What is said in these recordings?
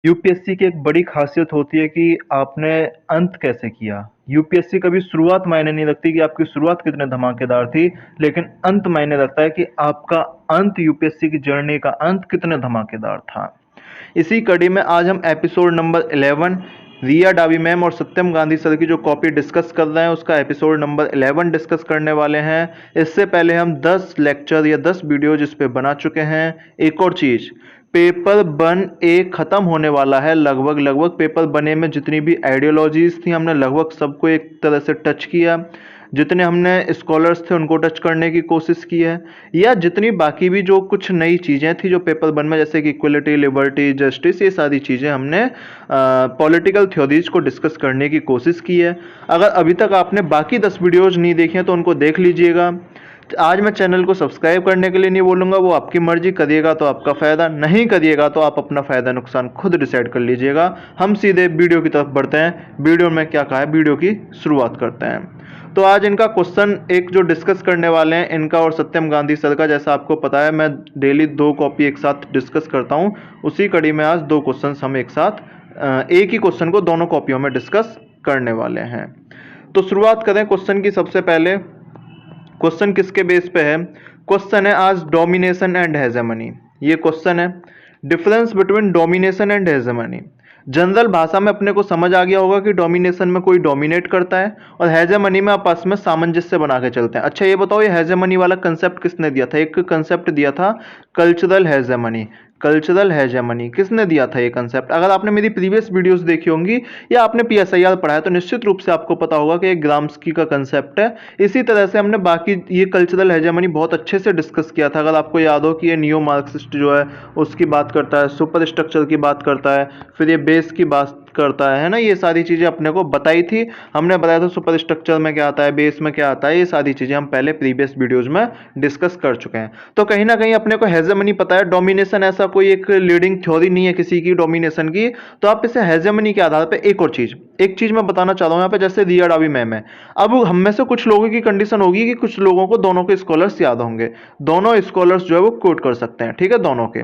UPSC की एक बड़ी खासियत होती है कि आपने अंत कैसे किया। यूपीएससी कभी शुरुआत मायने नहीं रखती कि आपकी शुरुआत कितने धमाकेदार थी, लेकिन अंत मायने रखता है कि आपका अंत यूपीएससी की जर्नी का अंत कितने धमाकेदार था। इसी कड़ी में आज हम एपिसोड नंबर 11 रिया डावी मैम और सत्यम गांधी सर की जो कॉपी डिस्कस कर रहे हैं उसका एपिसोड नंबर 11 डिस्कस करने वाले हैं। इससे पहले हम 10 लेक्चर या 10 वीडियो जिस पे बना चुके हैं। एक और चीज़, पेपर वन ए खत्म होने वाला है। लगभग पेपर बने में जितनी भी आइडियोलॉजीज थी हमने लगभग सबको एक तरह से टच किया। जितने हमने स्कॉलर्स थे उनको टच करने की कोशिश की है, या जितनी बाकी भी जो कुछ नई चीज़ें थी जो पेपर वन में, जैसे कि इक्वलिटी, लिबर्टी, जस्टिस, ये सारी चीज़ें हमने पॉलिटिकल थ्योरीज को डिस्कस करने की कोशिश की है। अगर अभी तक आपने बाकी 10 वीडियोज़ नहीं देखे हैं तो उनको देख लीजिएगा। आज मैं चैनल को सब्सक्राइब करने के लिए नहीं बोलूँगा, वो आपकी मर्जी, करिएगा तो आपका फ़ायदा, नहीं करिएगा तो आप अपना फ़ायदा नुकसान खुद डिसाइड कर लीजिएगा। हम सीधे वीडियो की तरफ बढ़ते हैं। वीडियो में क्या कहा है, वीडियो की शुरुआत करते हैं। तो आज इनका क्वेश्चन एक जो डिस्कस करने वाले हैं, इनका और सत्यम गांधी सर का, जैसा आपको पता है मैं डेली 2 कॉपी एक साथ डिस्कस करता हूँ। उसी कड़ी में आज 2 क्वेश्चन हम एक साथ एक ही क्वेश्चन को दोनों कॉपियों में डिस्कस करने वाले हैं। तो शुरुआत करें क्वेश्चन की। सबसे पहले क्वेश्चन किसके बेस पे है? क्वेश्चन है आज डोमिनेशन एंड हेजेमनी। ये क्वेश्चन है difference between domination and hegemony. General भाषा में अपने को समझ आ गया होगा कि डोमिनेशन में कोई डोमिनेट करता है और हेजेमनी में आपस में सामंजस्य बना के चलते हैं। अच्छा ये बताओ, ये हेजेमनी वाला कंसेप्ट किसने दिया था? एक कंसेप्ट दिया था कल्चरल हेजेमनी। कल्चरल हेजेमनी किसने दिया था ये कंसेप्ट? अगर आपने मेरी प्रीवियस वीडियोस देखी होंगी या आपने पीएसआईआर पढ़ा है तो निश्चित रूप से आपको पता होगा कि ये ग्राम्स्की का कंसेप्ट है। इसी तरह से हमने बाकी ये कल्चरल हेजेमनी बहुत अच्छे से डिस्कस किया था। अगर आपको याद हो कि ये नियो मार्क्सिस्ट जो है उसकी बात करता है, सुपर स्ट्रक्चर की बात करता है, फिर ये बेस की बात करता है ना, ये सारी चीज़ें अपने को बताई थी। हमने बताया था सुपर स्ट्रक्चर में क्या आता है, बेस में क्या आता है, ये सारी चीज़ें हम पहले प्रीवियस वीडियोज में डिस्कस कर चुके हैं। तो कहीं ना कहीं अपने को हेजेमनी पता है। डोमिनेशन ऐसा कोई एक लीडिंग थ्योरी नहीं है किसी की डोमिनेशन की, तो आप इसे हेजेमनी के आधार पर एक चीज़ मैं बताना चाह रहा हूँ यहाँ पे, जैसे रिया डावी मैम है। अब हम में से कुछ लोगों की कंडीशन होगी कि कुछ लोगों को दोनों के स्कॉलर्स याद होंगे, दोनों स्कॉलर्स जो है वो कोट कर सकते हैं, ठीक है, दोनों के।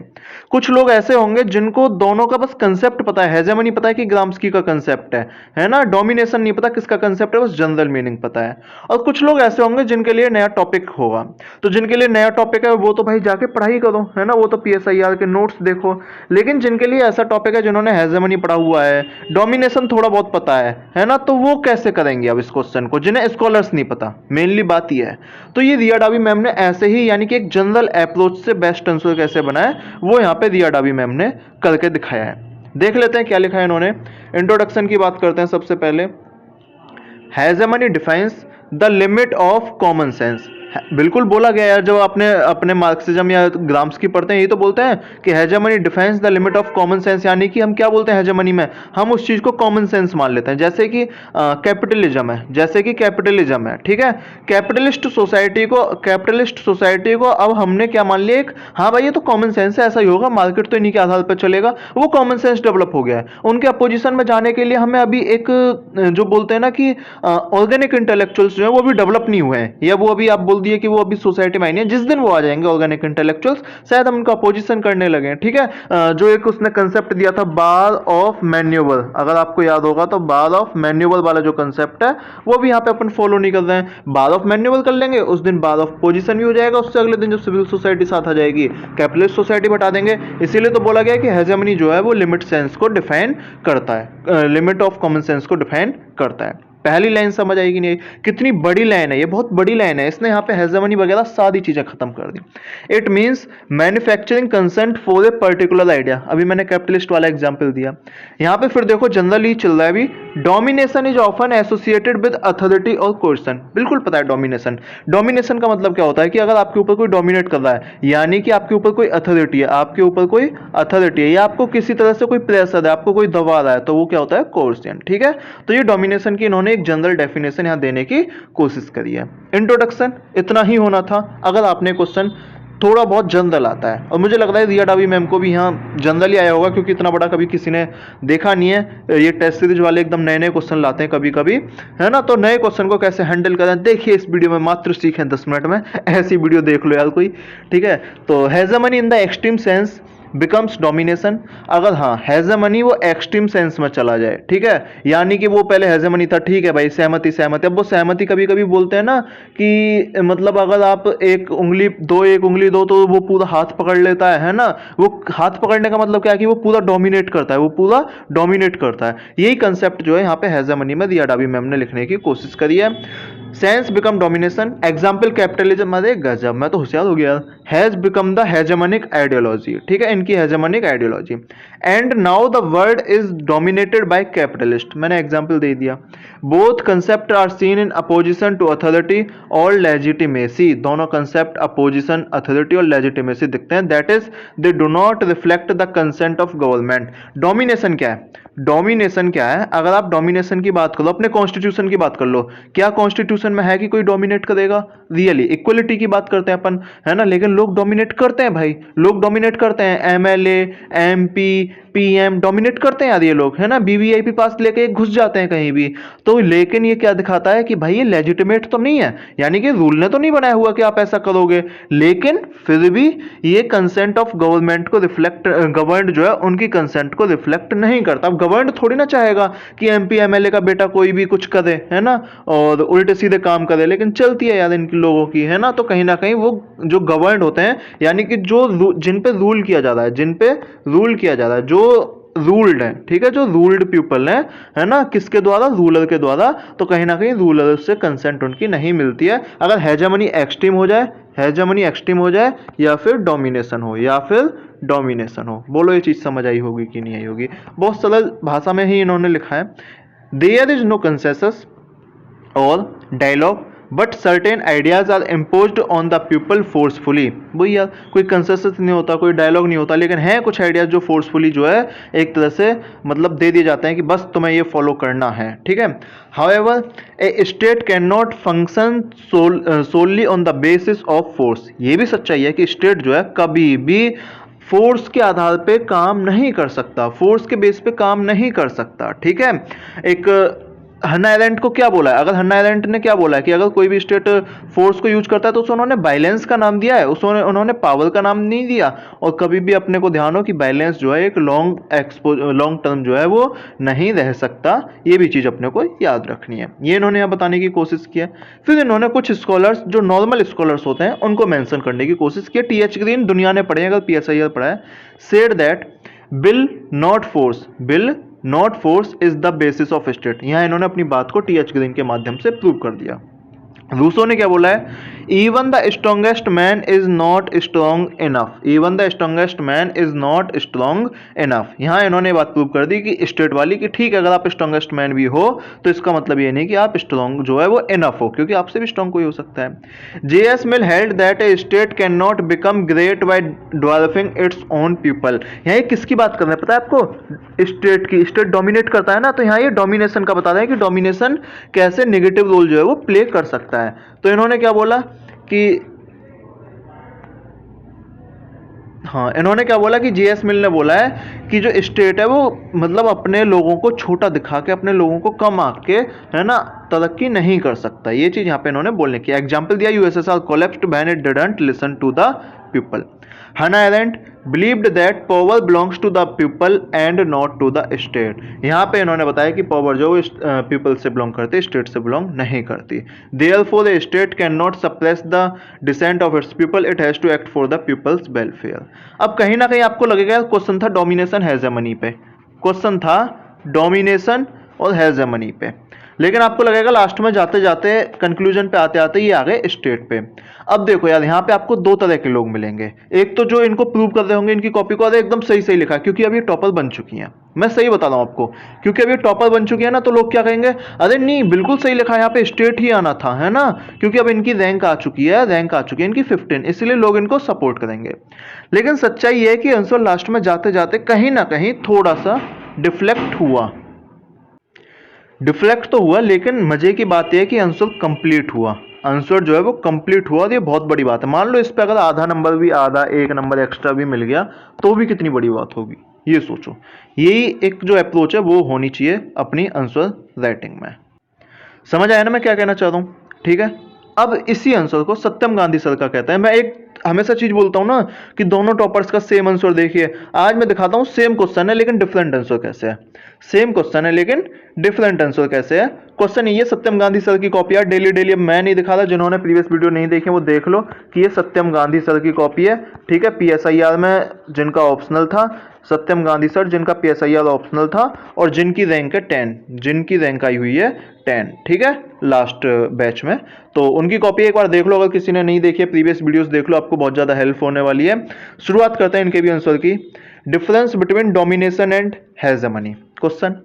कुछ लोग ऐसे होंगे जिनको दोनों का बस कंसेप्ट पता है, हेजेमनी पता है कि ग्राम्स्की का कंसेप्ट है ना, डोमिनेशन नहीं पता किसका कंसेप्ट है, बस जनरल मीनिंग पता है। और कुछ लोग ऐसे होंगे जिनके लिए नया टॉपिक होगा, तो जिनके लिए नया टॉपिक है वो तो भाई जाके पढ़ाई करो, है ना, वो तो पीएसआईआर के नोट्स देखो। लेकिन जिनके लिए ऐसा टॉपिक है जिन्होंने हेजेमनी पढ़ा हुआ है, डोमिनेशन थोड़ा बहुत पता है ना, तो वो कैसे करेंगे अब इस क्वेश्चन को, जिन्हें स्कॉलर्स नहीं पता, मेनली बात यह है। तो ये रिया डावी मैम ने ऐसे ही, यानी कि एक जनरल अप्रोच से बेस्ट आंसर कैसे बनाए वो यहाँ पे रिया डावी मैम ने करके दिखाया है। देख लेते हैं क्या लिखा है इन्होंने। इंट्रोडक्शन की बात करते हैं सबसे पहले। Hegemony defines the limit of common sense. बिल्कुल बोला गया यार, जब आपने अपने मार्क्सिज्म या ग्राम्स्की पढ़ते हैं, ये तो बोलते हैं कि hegemony defines the limit of common sense, यानी कि हम क्या बोलते हैं हेजेमनी में, हम उस चीज को कॉमन सेंस मान लेते हैं। जैसे कि कैपिटलिज्म है, जैसे कि कैपिटलिज्म है, ठीक है, कैपिटलिस्ट सोसाइटी को अब हमने क्या मान लिया, एक हाँ भाई ये तो कॉमन सेंस है, ऐसा ही होगा, मार्केट तो इन्हीं के आधार पर चलेगा, वो कॉमन सेंस डेवलप हो गया है। उनके अपोजिशन में जाने के लिए हमें अभी एक जो बोलते हैं ना कि ऑर्गेनिक इंटेलेक्चुअल्स जो है वो भी डेवलप नहीं हुए हैं, या वो अभी आप बोल दिए कि वो अभी सोसाइटी में नहीं है। जिस दिन वो आ जाएंगे ऑर्गेनिक इंटेलेक्चुअल्स, शायद हम उनका अपोजिशन करने लगे, ठीक है। जो एक उसने कंसेप्ट दिया था बार ऑफ मैन्यूअल, अगर आपको याद होगा तो बार ऑफ मैन्यूअल वाला जो कंसेप्ट है वो भी यहाँ पे अपन फॉलो नहीं कर रहे हैं। बार ऑफ मैन्यूअल कर लेंगे, उस दिन बार ऑफ पोजिशन भी हो जाएगा, उससे अगले दिन जब सिविल सोसाइटी साथ आ जाएगी कैपिटलिस्ट सोसाइटी बता देंगे। इसीलिए तो बोला गया कि हेजेमनी जो है वो लिमिट सेंस को डिफाइन करता है, लिमिट ऑफ कॉमन सेंस को डिफाइन करता है। पहली लाइन समझ आएगी नहीं? कितनी बड़ी लाइन है ये, बहुत बड़ी लाइन है। इसने यहाँ पे हेजेमनी वगैरह सारी चीजें खत्म कर दी। It means manufacturing consent for a particular idea. अभी मैंने कैपिटलिस्ट वाला एग्जांपल दिया। यहाँ पे फिर देखो जनरली चल रहा है अभी, domination is often associated with authority और कोर्सन। बिल्कुल पता है डोमिनेशन का मतलब क्या होता है कि अगर आपके ऊपर कोई डोमिनेट कर रहा है, यानी कि आपके ऊपर कोई अथॉरिटी है, आपके ऊपर कोई अथॉरिटी है, या आपको किसी तरह से कोई प्रेशर है, आपको कोई दबा रहा है, तो वो क्या होता है, कोर्सन, ठीक है। तो ये डोमिनेशन की इन्होंने एक जनरल डेफिनेशन यहां देने की कोशिश करी है। इंट्रोडक्शन इतना ही होना था। अगर आपने क्वेश्चन थोड़ा बहुत जनरल आता है, और मुझे लग रहा है रिया डावी मैम को भी यहाँ जनरल ही आया होगा, क्योंकि इतना बड़ा कभी किसी ने देखा नहीं है। ये टेस्ट सीरीज वाले एकदम नए नए क्वेश्चन लाते हैं कभी कभी, है ना, तो नए क्वेश्चन को कैसे हैंडल करें देखिए इस वीडियो में, मात्र सीखें 10 मिनट में, ऐसी वीडियो देख लो यार कोई, ठीक है। तो hegemony in the extreme sense becomes domination. अगर हाँ हेजेमनी वो एक्सट्रीम सेंस में चला जाए, ठीक है, यानी कि वो पहले हेजेमनी था, ठीक है भाई, सहमति सहमति, अब वो सहमति कभी कभी बोलते हैं ना कि मतलब अगर आप एक उंगली दो तो वो पूरा हाथ पकड़ लेता है ना, वो हाथ पकड़ने का मतलब क्या है कि वो पूरा डोमिनेट करता है, वो पूरा डोमिनेट करता है। यही कंसेप्ट जो है यहाँ पे हेजेमनी में रिया डाबी मैम ने लिखने की कोशिश करी है। Sense become domination, example capitalism, अरे गजब, मैं तो होशियार हो गया। Has become the hegemonic ideology, ठीक है, इनकी hegemonic ideology. And now the world is dominated by capitalist, मैंने एग्जाम्पल दे दिया। Both concept are seen in opposition to authority और लेजिटिमेसी, दोनों कंसेप्ट अपोजिशन, अथॉरिटी और लेजिटिमेसी दिखते हैं। That is they do not reflect the consent of government. Domination क्या है? डोमिनेशन क्या है? अगर आप डोमिनेशन की बात करो, अपने कॉन्स्टिट्यूशन की बात कर लो, क्या कॉन्स्टिट्यूशन में है कि कोई डोमिनेट करेगा? रियली इक्वलिटी की बात करते हैं अपन, है ना, लेकिन लोग डोमिनेट करते हैं भाई, लोग डोमिनेट करते हैं, एमएलए, एमपी, पीएम डोमिनेट करते हैं यार ये लोग, है ना, वीवीआईपी पास लेके घुस जाते हैं कहीं भी। तो लेकिन ये क्या दिखाता है कि भाई ये लेजिटिमेट तो नहीं है, यानी कि रूल ने तो नहीं बनाया हुआ कि आप ऐसा करोगे, लेकिन फिर भी ये कंसेंट ऑफ गवर्नमेंट को रिफ्लेक्ट, गवर्नमेंट जो है उनकी कंसेंट को रिफ्लेक्ट नहीं करता। अब गवर्नमेंट थोड़ी ना चाहेगा कि एमपी एमएलए का बेटा कोई भी कुछ करे, है ना, और उल्टे सीधे काम करे, लेकिन चलती है यार इनकी लोगों की, है ना। तो कहीं ना कहीं वो जो गवर्नड होते हैं, यानी कि जो जिन पे रूल किया जा रहा है, जिन पे रूल किया जा रहा है, जो रूल्ड है, ठीक है, जो रूल्ड पीपल है ना, किसके द्वारा? रूलर के द्वारा। तो कहीं ना कहीं रूलर से कंसेंट उनकी नहीं मिलती है। अगर हेजेमनी एक्सट्रीम हो जाए, हेजेमनी एक्सट्रीम हो जाए, या फिर डोमिनेशन हो, या फिर डोमिनेशन हो। बोलो ये चीज समझ आई होगी कि नहीं आई होगी? बहुत सरल भाषा में ही इन्होंने लिखा है। देयर इज नो कंसेंसस और dialogue but certain ideas are imposed on the people forcefully. वही यार, कोई कंसेंसस नहीं होता, कोई डायलॉग नहीं होता, लेकिन है कुछ आइडियाज जो फोर्सफुली जो है एक तरह से मतलब दे दिए जाते हैं कि बस तुम्हें ये फॉलो करना है, ठीक है। However A state can not function solely on the basis of force. ये भी सच्चाई है कि स्टेट जो है कभी भी फोर्स के आधार पे काम नहीं कर सकता, फोर्स के बेस पे काम नहीं कर सकता, ठीक है। एक हन्ना एरेंट को क्या बोला है? अगर हन्ना एरेंट ने क्या बोला है कि अगर कोई भी स्टेट फोर्स को यूज करता है तो उसे उन्होंने वायलेंस का नाम दिया है, उसने उन्होंने पावर का नाम नहीं दिया। और कभी भी अपने को ध्यान हो कि वायलेंस जो है एक लॉन्ग टर्म जो है वो नहीं रह सकता, ये भी चीज अपने को याद रखनी है। ये इन्होंने यहाँ बताने की कोशिश की है। फिर इन्होंने कुछ स्कॉलर्स जो नॉर्मल स्कॉलर्स होते हैं उनको मेंशन करने की कोशिश की। टीएच ग्रीन दुनिया ने पढ़े, अगर पीएसआईआर पढ़ा है, said that bill not force, bill not force is the basis of state. यहां इन्होंने अपनी बात को टीएच ग्रीन के माध्यम से प्रूव कर दिया। रूसो ने क्या बोला है? Even the strongest man is not strong enough, even the strongest man is not strong enough. यहां इन्होंने बात प्रूव कर दी कि स्टेट वाली कि ठीक है, अगर आप स्ट्रॉन्गेस्ट मैन भी हो तो इसका मतलब ये नहीं कि आप स्ट्रॉन्ग जो है वो इनफ हो, क्योंकि आपसे भी स्ट्रॉन्ग कोई हो सकता है। JS mill held that A state can not become great by developing its own people. यहाँ ये किसकी बात कर रहे हैं पता है आपको? स्टेट की। स्टेट डोमिनेट करता है ना, तो यहाँ ये डोमिनेशन का बता रहे हैं कि डोमिनेशन कैसे नेगेटिव रोल जो है वो प्ले कर सकता है। तो इन्होंने क्या बोला कि हाँ, इन्होंने क्या बोला कि जीएस मिल ने बोला है कि जो स्टेट है वो मतलब अपने लोगों को छोटा दिखा के, अपने लोगों को कम आंक के, है ना, तरक्की नहीं कर सकता। ये चीज यहाँ पे इन्होंने बोलने की एग्जाम्पल दिया। USSR collapsed when it didn't listen to the people. Hannah Arendt believed that power belongs to the people and not to the state. यहाँ पे इन्होंने बताया कि पावर जो पीपल से बिलोंग करती है, स्टेट से बिलोंग नहीं करती। Therefore a state can not suppress the dissent of its people, it has to act for the people's welfare. अब कहीं ना कहीं आपको लगेगा क्वेश्चन था डोमिनेशन हेजेमनी पे, क्वेश्चन था डोमिनेशन और हेजेमनी पे, लेकिन आपको लगेगा लास्ट में जाते जाते कंक्लूजन पे आते आते ये आ गए स्टेट पे। अब देखो यार, यहाँ पे आपको दो तरह के लोग मिलेंगे। एक तो जो इनको प्रूव कर रहे होंगे, इनकी कॉपी को अरे एकदम सही सही लिखा है, क्योंकि अब ये टॉपर बन चुकी हैं। मैं सही बता रहा हूँ आपको, क्योंकि अब ये टॉपर बन चुकी है ना, तो लोग क्या कहेंगे, अरे नहीं बिल्कुल सही लिखा है, यहाँ पे स्टेट ही आना था, है ना, क्योंकि अब इनकी रैंक आ चुकी है, रैंक आ चुकी है इनकी 15, इसलिए लोग इनको सपोर्ट करेंगे। लेकिन सच्चाई ये है कि आंसर लास्ट में जाते जाते कहीं ना कहीं थोड़ा सा डिफ्लेक्ट हुआ, डिफ्लेक्ट तो हुआ, लेकिन मजे की बात यह है कि आंसर कंप्लीट हुआ, आंसर जो है वो कंप्लीट हुआ। और ये बहुत बड़ी बात है। मान लो इस पे अगर आधा नंबर भी, आधा एक नंबर एक्स्ट्रा भी मिल गया तो भी कितनी बड़ी बात होगी, ये सोचो। यही एक जो अप्रोच है वो होनी चाहिए अपनी आंसर राइटिंग में। समझ आया ना मैं क्या कहना चाहता हूँ? ठीक है। अब इसी आंसर को सत्यम गांधी सर का कहता है। मैं एक हमेशा चीज बोलता हूँ ना कि दोनों टॉपर्स का सेम आंसर देखिए। आज मैं दिखाता हूँ सेम क्वेश्चन है लेकिन डिफरेंट आंसर कैसे है। सेम क्वेश्चन है लेकिन डिफरेंट आंसर कैसे है। क्वेश्चन ये सत्यम गांधी सर की कॉपी है। डेली डेली अब मैं नहीं दिखा था, जिन्होंने प्रीवियस वीडियो नहीं देखे वो देख लो कि ये सत्यम गांधी सर की कॉपी है। ठीक है, PSIR में जिनका ऑप्शनल था सत्यम गांधी सर, जिनका PSIR ऑप्शनल था और जिनकी रैंक है 10, जिनकी रैंक आई हुई है 10। ठीक है, लास्ट बैच में। तो उनकी कॉपी एक बार देख लो, अगर किसी ने नहीं देखी है प्रीवियस वीडियोस देख लो, आपको बहुत ज्यादा हेल्प होने वाली है। शुरुआत करते हैं इनके भी आंसर की। Difference between domination and hegemony. Question,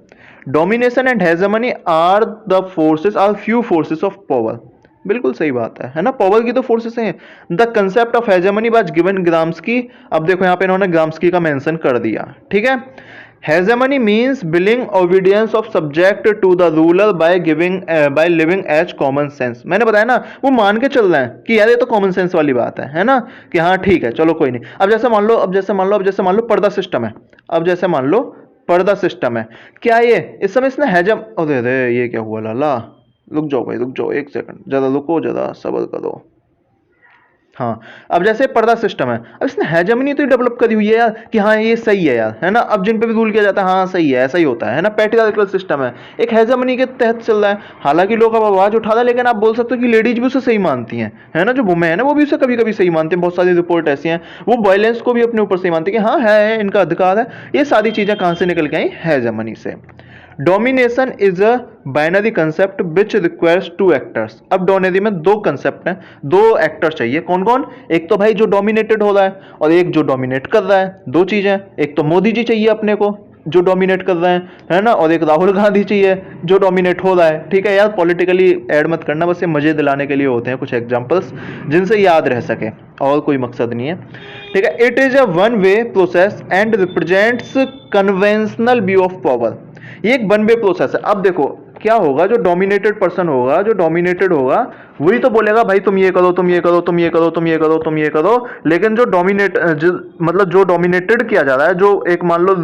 domination and hegemony are the forces, are few forces of power. बिल्कुल सही बात है ना, पावर की तो फोर्सेस हैं। The concept of hegemony was given Gramsci. अब देखो यहाँ पे इन्होंने ग्राम्स्की का मेंशन कर दिया। ठीक है, hegemony means willing obedience of subject to the ruler by giving by living as common sense. मैंने बताया ना, वो मान के चल रहे हैं कि यार ये तो कॉमन सेंस वाली बात है ना, कि हाँ ठीक है चलो कोई नहीं। अब जैसे मान लो, पर्दा सिस्टम है। अब जैसे मान लो पर्दा सिस्टम है, क्या ये इस समय इसने हेजम, अरे अरे ये क्या हुआ लाला, रुक जाओ भाई रुक जाओ, एक सेकंड, जरा रुको, जरा सब्र करो। हाँ, अब जैसे पर्दा सिस्टम है, अब इसने हेजेमनी तो डेवलप करी हुई है यार कि हाँ ये सही है यार, है ना। अब जिन पे भी रूल किया जाता है हाँ सही है, ऐसा ही होता है ना। पैट्रियार्कल सिस्टम है, एक हेजेमनी के तहत चल रहा है। हालांकि लोग अब आवाज उठा रहे हैं, लेकिन आप बोल सकते हो कि लेडीज भी उसे सही मानती हैं, है ना। जो वुमेन है ना वो भी उसे कभी कभी सही मानती हैं। बहुत सारी रिपोर्ट ऐसी हैं, वो वायलेंस को भी अपने ऊपर सही मानती है कि हाँ है इनका अधिकार है। ये सारी चीजें कहाँ से निकल के आई, हेजेमनी से। Domination is a binary concept which requires two actors. अब डोनेरी में दो कंसेप्ट हैं, दो एक्टर चाहिए। कौन कौन, एक तो भाई जो डोमिनेटेड हो रहा है और एक जो डोमिनेट कर रहा है। दो चीजें, एक तो मोदी जी चाहिए अपने को जो डोमिनेट कर रहे हैं, है ना, और एक राहुल गांधी चाहिए जो डोमिनेट हो रहा है। ठीक है यार, पॉलिटिकली ऐड मत करना, बस ये मजे दिलाने के लिए होते हैं कुछ एग्जांपल्स जिनसे याद रह सके, और कोई मकसद नहीं है। ठीक है, it is a one way process and represents conventional view of power. ये एक वन वे प्रोसेस है। अब देखो क्या होगा, जो डोमिनेटेड पर्सन होगा, जो डोमिनेटेड होगा वही तो बोलेगा भाई तुम ये करो, तुम ये करो, तुम ये करो, तुम ये करो, तुम ये करो। लेकिन जो मतलब जो डोमिनेटेड किया जा रहा है, जो एक मान लो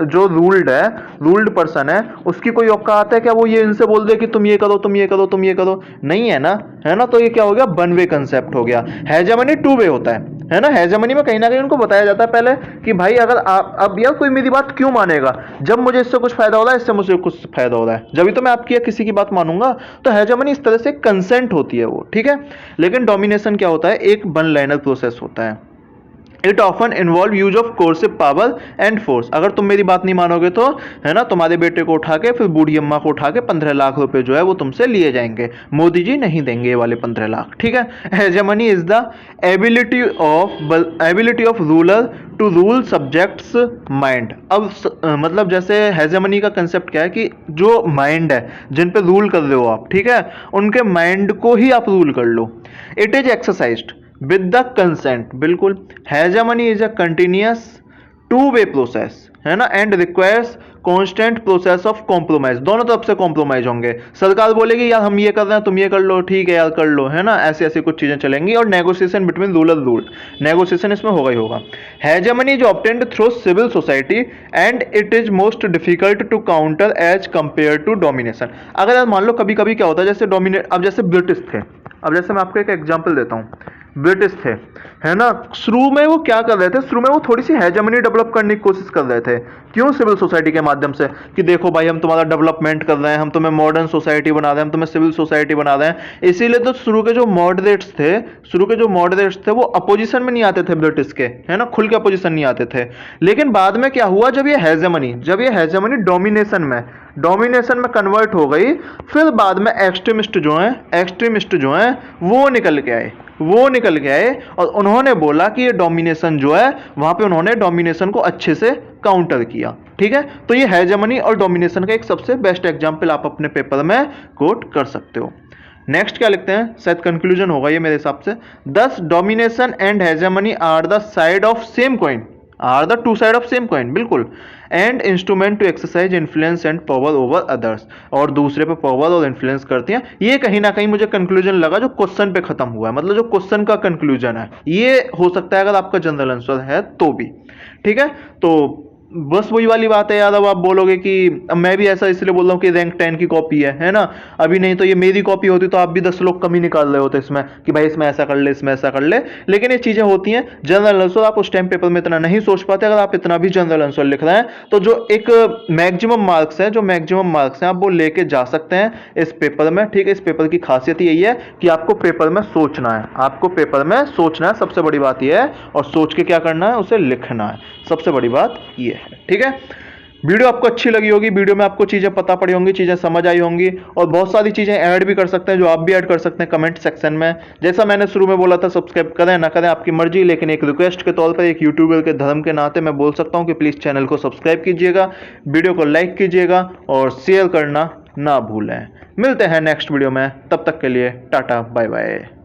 जो रूल्ड है, रूल्ड पर्सन है, उसकी कोई औकात है क्या वो ये इनसे बोल दे कि तुम ये करो, तुम ये करो, तुम ये करो? नहीं है ना, है ना। तो ये क्या हो गया, वन वे कंसेप्ट हो गया। हेजेमनी टू वे होता है ना। हेजेमनी में कहीं ना कहीं उनको बताया जाता है पहले कि भाई अगर आप, अब यार कोई मेरी बात क्यों मानेगा, जब मुझे इससे कुछ फायदा हो रहा है, इससे मुझे कुछ फायदा हो रहा है, जब भी तो मैं आपकी या किसी की बात मानूंगा। तो हेजेमनी इस तरह से कंसेंट होती है वो, ठीक है। लेकिन डोमिनेशन क्या होता है, एक वन लाइनर प्रोसेस होता है। It often involve use of coercive power and force. अगर तुम मेरी बात नहीं मानोगे तो, है ना, तुम्हारे बेटे को उठा के, फिर बूढ़ी अम्मा को उठा के 15 लाख रुपए जो है वो तुमसे लिए जाएंगे। मोदी जी नहीं देंगे ये वाले 15 लाख। ठीक है, hegemony is the ability of ruler to rule subjects mind. अब मतलब जैसे हेजेमनी का कंसेप्ट क्या है कि जो माइंड है, जिन पे रूल कर रहे हो आप, ठीक है, उनके माइंड को ही आप रूल कर लो। It is exercised with the consent. बिल्कुल, hegemony is a continuous two way process, है ना, and requires constant process of compromise. दोनों तरफ से कॉम्प्रोमाइज होंगे। सरकार बोलेगी यार हम ये कर रहे हैं, तुम ये कर लो, ठीक है यार कर लो, है ना, ऐसी ऐसी कुछ चीजें चलेंगी। और negotiation between ruler rule, negotiation इसमें होगा ही होगा। Hegemony is obtained through civil society and it is most difficult to counter as compare to domination. अगर यार मान लो कभी कभी क्या होता है, जैसे डोमिनेट, अब जैसे ब्रिटिश थे, अब जैसे मैं आपको एक एग्जांपल देता हूं। ब्रिटिश थे, है ना, शुरू में वो क्या कर रहे थे, शुरू में वो थोड़ी सी हेजेमनी डेवलप करने की कोशिश कर रहे थे। क्यों, सिविल सोसाइटी के माध्यम से, कि देखो भाई हम तुम्हारा डेवलपमेंट कर रहे हैं, हम तुम्हें मॉडर्न सोसाइटी बना रहे हैं, हम तुम्हें सिविल सोसाइटी बना रहे हैं। इसीलिए तो शुरू के जो मॉडरेट्स थे वो अपोजिशन में नहीं आते थे ब्रिटिश के, है ना, खुल के अपोजिशन नहीं आते थे। लेकिन बाद में क्या हुआ, जब ये हेजेमनी डोमिनेशन में कन्वर्ट हो गई, फिर बाद में एक्सट्रीमिस्ट जो हैं वो निकल के आए और उन्होंने बोला कि ये डोमिनेशन जो है, वहां पे उन्होंने डोमिनेशन को अच्छे से काउंटर किया। ठीक है, तो ये हेजेमनी और डोमिनेशन का एक सबसे बेस्ट एग्जांपल आप अपने पेपर में कोट कर सकते हो। नेक्स्ट क्या लिखते हैं, शायद कंक्लूजन होगा ये मेरे हिसाब से। Thus domination and hegemony are the side of same coin, are the two side of same coin, बिल्कुल। And instrument to exercise influence and power over others, और दूसरे पे पावर और इन्फ्लुएंस करती हैं। ये कहीं ना कहीं मुझे कंक्लूजन लगा जो क्वेश्चन पे खत्म हुआ है, मतलब जो क्वेश्चन का कंक्लूजन है ये हो सकता है अगर आपका जनरल आंसर है तो भी। ठीक है, तो बस वही वाली बात है यार। अब आप बोलोगे कि अब मैं भी ऐसा इसलिए बोल रहा हूँ कि रैंक 10 की कॉपी है ना। अभी नहीं तो ये मेरी कॉपी होती तो आप भी 10 लोग कम ही निकाल रहे होते इसमें कि भाई इसमें ऐसा कर ले, इसमें ऐसा कर ले। लेकिन ये चीजें होती हैं जनरल आंसर, आप उस टाइम पेपर में इतना नहीं सोच पाते। अगर आप इतना भी जनरल आंसर लिख रहे हैं तो जो एक मैक्सिमम मार्क्स है, जो मैक्सिमम मार्क्स हैं आप वो लेके जा सकते हैं इस पेपर में। ठीक है, इस पेपर की खासियत यही है कि आपको पेपर में सोचना है, आपको पेपर में सोचना है, सबसे बड़ी बात यह है। और सोच के क्या करना है, उसे लिखना है, सबसे बड़ी बात यह है। ठीक है, वीडियो आपको अच्छी लगी होगी, वीडियो में आपको चीजें पता पड़ी होंगी, चीजें समझ आई होंगी, और बहुत सारी चीजें ऐड भी कर सकते हैं जो आप भी ऐड कर सकते हैं कमेंट सेक्शन में। जैसा मैंने शुरू में बोला था, सब्सक्राइब करें ना करें आपकी मर्जी, लेकिन एक रिक्वेस्ट के तौर पर, एक यूट्यूबर के धर्म के नाते मैं बोल सकता हूं कि प्लीज चैनल को सब्सक्राइब कीजिएगा, वीडियो को लाइक कीजिएगा और शेयर करना ना भूलें। मिलते हैं नेक्स्ट वीडियो में, तब तक के लिए टाटा बाय बाय।